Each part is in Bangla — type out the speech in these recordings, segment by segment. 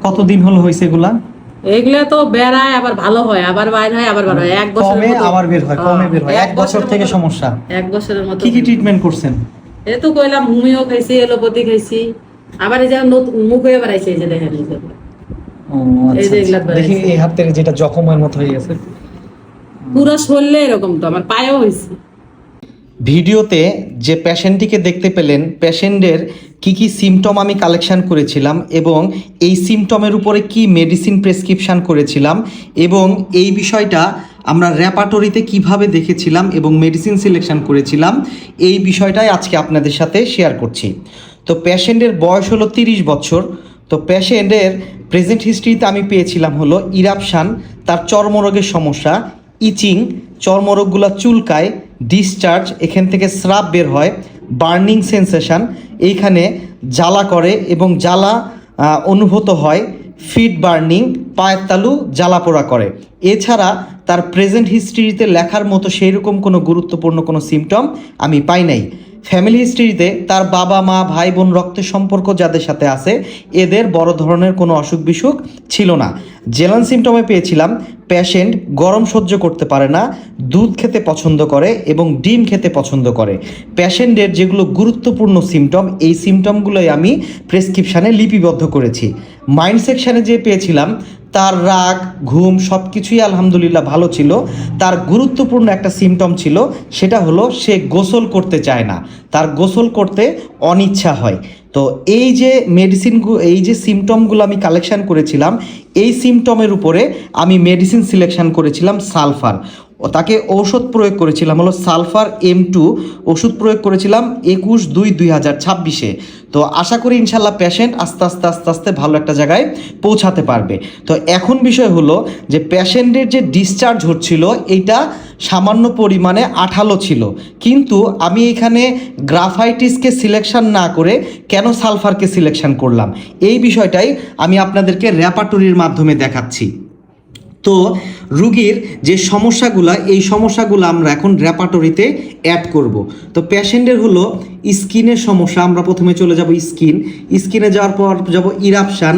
কতদিন হলো হয়েছে এগুলা? এগুলা তো বেড়ায় আবার ভালো হয়, আবার বাইর হয়, আবার ভালো হয়। এক বছর কমে আবার বের হয়, কমে বের হয়। এক বছর থেকে সমস্যা। এক বছরের মতো। কি কি ট্রিটমেন্ট করছেন? এই তো কইলাম হোমিও খাইছি, এলোপ্যাথি খাইছি, আবার এই যে নতুন মুখ হয়ে বেড়াইছে, এই যে দেখেন এই যে। ও আচ্ছা, দেখি এই হাতের যেটা জখমের মতো হয়ে গেছে। পুরো শরীরে এরকম, তো আমার পায়েও হয়েছে। ভিডিওতে যে পেশেন্টটিকে দেখতে পেলেন, পেশেন্টের কি কি সিমটম আমি কালেকশন করেছিলাম এবং এই সিমটমের উপরে কি মেডিসিন প্রেসক্রিপশান করেছিলাম এবং এই বিষয়টা আমরা র্যাপাটরিতে কিভাবে দেখেছিলাম এবং মেডিসিন সিলেকশন করেছিলাম, এই বিষয়টাই আজকে আপনাদের সাথে শেয়ার করছি। তো পেশেন্টের বয়স হলো 30 বছর। তো পেশেন্টের প্রেজেন্ট হিস্ট্রিতে আমি পেয়েছিলাম হলো ইরাপশান, তার চর্মরোগের সমস্যা, ইচিং, চর্মরোগগুলো চুলকায়, ডিসচার্জ, এখান থেকে স্রাব বের হয়, বার্নিং সেন্সেশন, এইখানে জ্বালা করে এবং জ্বালা অনুভূত হয়, ফিট বার্নিং, পায়ের তালু জ্বালা পোড়া করে। এছাড়া তার প্রেজেন্ট হিস্ট্রিতে লেখার মতো সেই রকম কোনো গুরুত্বপূর্ণ কোনো সিমটম আমি পাই নাই। ফ্যামিলি হিস্ট্রিতে তার বাবা মা ভাই বোন রক্তের সম্পর্ক যাদের সাথে আছে এদের বড় ধরনের কোনো অসুখ বিসুখ ছিল না। জেলান সিমটমে পেয়েছিলাম পেশেন্ট গরম সহ্য করতে পারে না, দুধ খেতে পছন্দ করে এবং ডিম খেতে পছন্দ করে। পেশেন্টের যেগুলো গুরুত্বপূর্ণ সিমটম, এই সিমটমগুলোই আমি প্রেসক্রিপশানে লিপিবদ্ধ করেছি। মাইন্ড সেকশানে যে পেয়েছিলাম তার রাগ ঘুম সব কিছুই আলহামদুলিল্লাহ ভালো ছিল। তার গুরুত্বপূর্ণ একটা সিমটম ছিল, সেটা হলো সে গোসল করতে চায় না, তার গোসল করতে অনিচ্ছা হয়। তো এই যে এই যে সিমটমগুলো আমি কালেকশন করেছিলাম, এই সিমটমের উপরে আমি মেডিসিন সিলেকশন করেছিলাম সালফার। তাকে ঔষধ প্রয়োগ করেছিলাম হলো সালফার M2 ওষুধ প্রয়োগ করেছিলাম 21/2/2026-এ। তো আশা করি ইনশাল্লাহ পেশেন্ট আস্তে আস্তে আস্তে আস্তে ভালো একটা জায়গায় পৌঁছাতে পারবে। তো এখন বিষয় হলো যে পেশেন্টের যে ডিসচার্জ হচ্ছিল এইটা সামান্য পরিমাণে আঠালো ছিল, কিন্তু আমি এখানে গ্রাফাইটিসকে সিলেকশন না করে কেন সালফারকে সিলেকশন করলাম, এই বিষয়টাই আমি আপনাদেরকে র্যাপাটরির মাধ্যমে দেখাচ্ছি। তো রুগীর যে সমস্যাগুলো, এই সমস্যাগুলো আমরা এখন র্যাপাটরিতে অ্যাড করব। তো পেশেন্টের হলো স্কিনের সমস্যা, আমরা প্রথমে চলে যাব স্কিনে যাওয়ার পর যাব ইরাপশান,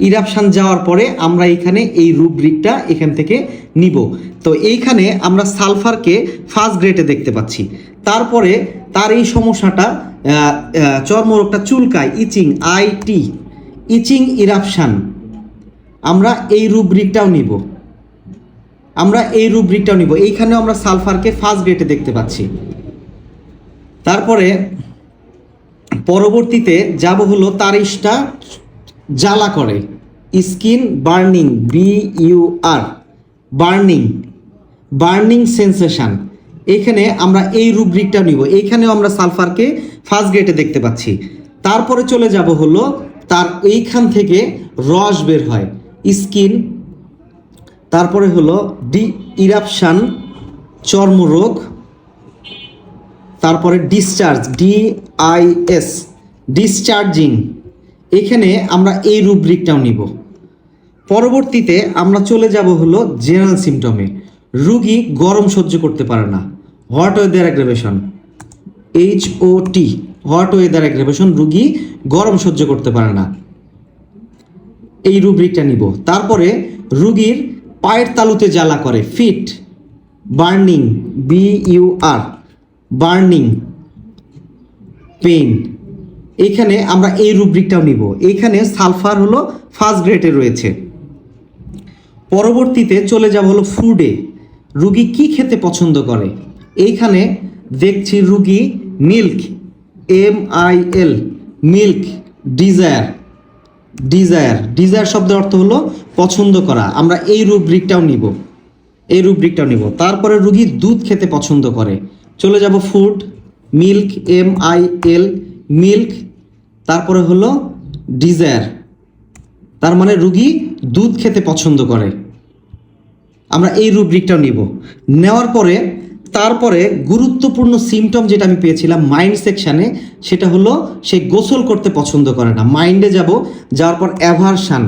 ইরাপশান যাওয়ার পরে আমরা এখানে এই রুব্রিকটা এখান থেকে নিব। তো এইখানে আমরা সালফারকে ফার্স্ট গ্রেডে দেখতে পাচ্ছি। তারপরে তার এই সমস্যাটা চর্মরোগটা চুলকায়, ইচিং ইরাপশান, আমরা এই রুব্রিকটাও নিব। এইখানেও আমরা সালফারকে ফার্স্ট গ্রেডে দেখতে পাচ্ছি। তারপরে পরবর্তীতে যাব হলো তারিশটা জ্বালা করে, skin burning, BUR, burning sensation, এখানে আমরা এই রুব্রিকটা নিব। এইখানেও আমরা সালফারকে ফার্স্ট গ্রেডে দেখতে পাচ্ছি। তারপরে চলে যাব হলো তার এইখান থেকে রস বের হয়, স্কিন, তারপরে হলো ইরাপশান, চর্মরোগ, তারপরে ডিসচার্জ, DIS, ডিসচার্জিং, এখানে আমরা এই রুব্রিকটাও নিব। পরবর্তীতে আমরা চলে যাব হলো জেনারেল সিমটমে। রুগী গরম সহ্য করতে পারে না, hot weather aggravation, HOT, hot weather aggravation, রুগী গরম সহ্য করতে পারে না, এই রুব্রিকটা নিব। তারপরে রুগীর পায়ের তালুতে জ্বালা করে, feet burning, BUR, burning pain, এইখানে আমরা এই রুব্রিকটাও নিব। এইখানে সালফার হলো ফার্স্ট গ্রেডে রয়েছে। পরবর্তীতে চলে যাব হলো ফুডে, রুগী কি খেতে পছন্দ করে। এইখানে দেখছি রুগী মিল্ক, MIL, মিল্ক, ডিজায়ার শব্দের অর্থ হলো পছন্দ করা, আমরা এই রুব্রিকটাও নিব। তারপরে রুগী দুধ খেতে পছন্দ করে, চলে যাব ফুড, মিল্ক, MIL, মিল্ক, তারপরে হলো ডিজায়ার, তার মানে রুগী দুধ খেতে পছন্দ করে, আমরা এই রুব্রিকটাও নিব। নেওয়ার পরে তারপরে গুরুত্বপূর্ণ সিমটম যেটা আমি পেয়েছিলাম মাইন্ড সেকশানে, সেটা হলো সে গোসল করতে পছন্দ করে না। মাইন্ডে যাওয়ার পর অ্যাভারশান,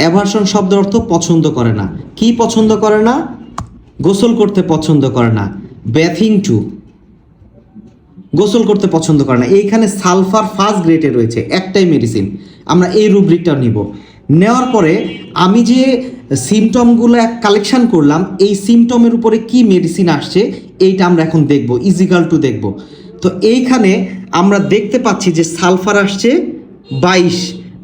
অ্যাভারশন শব্দের অর্থ পছন্দ করে না। কি পছন্দ করে না? গোসল করতে পছন্দ করে না। ব্যাথিং টু, গোসল করতে পছন্দ করে না। এইখানে সালফার ফার্স্ট গ্রেডে রয়েছে, একটাই মেডিসিন। আমরা এই রুব্রিকটা নিব। নেওয়ার পরে আমি যে সিমটমগুলো কালেকশন করলাম, এই সিমটমের উপরে কি মেডিসিন আসছে এইটা আমরা এখন দেখব, ইজিক্যাল টু দেখব। তো এইখানে আমরা দেখতে পাচ্ছি যে সালফার আসছে 22,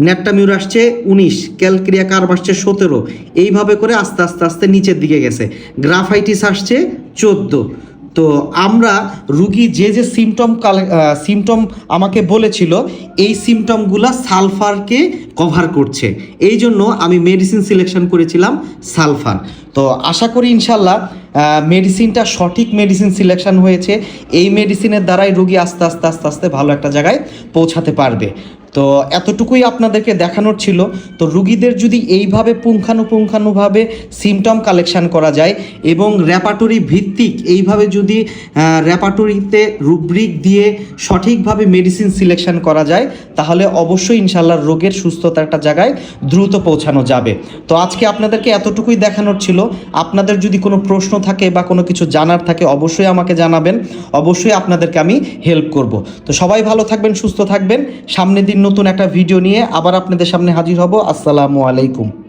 ন্যাপটামিউর আসছে 19, ক্যালক্রিয়া কার্ব আসছে 17, এইভাবে করে আস্তে আস্তে আস্তে নিচের দিকে গেছে। গ্রাফাইটিস আসছে 14। তো আমরা রুগী যে যে সিমটম আমাকে বলেছিল, এই সিমটমগুলো সালফারকে কভার করছে, এই জন্য আমি মেডিসিন সিলেকশন করেছিলাম সালফার। তো আশা করি ইনশাল্লাহ মেডিসিনটা সঠিক মেডিসিন সিলেকশন হয়েছে। এই মেডিসিনের দ্বারাই রুগী আস্তে আস্তে আস্তে আস্তে ভালো একটা জায়গায় পৌঁছাতে পারবে। তো এতটুকুই আপনাদেরকে দেখানোর ছিল। তো রুগীদের যদি এইভাবে পুঙ্খানুপুঙ্খানুভাবে সিমটম কালেকশন করা যায় এবং র্যাপাটরি ভিত্তিক এইভাবে যদি র্যাপাটরিতে রুব্রিক দিয়ে সঠিকভাবে মেডিসিন সিলেকশন করা যায়, তাহলে অবশ্যই ইনশাল্লাহ রোগের সুস্থতা একটা জায়গায় দ্রুত পৌঁছানো যাবে। তো আজকে আপনাদেরকে এতটুকুই দেখানোর ছিল। আপনাদের যদি কোনো প্রশ্ন থাকে বা কোনো কিছু জানার থাকে অবশ্যই আমাকে জানাবেন, অবশ্যই আপনাদেরকে আমি হেল্প করব। তো সবাই ভালো থাকবেন, সুস্থ থাকবেন। সামনের দিন নতুন একটা ভিডিও নিয়ে আবার আপনাদের সামনে হাজির হব। আসসালামু আলাইকুম।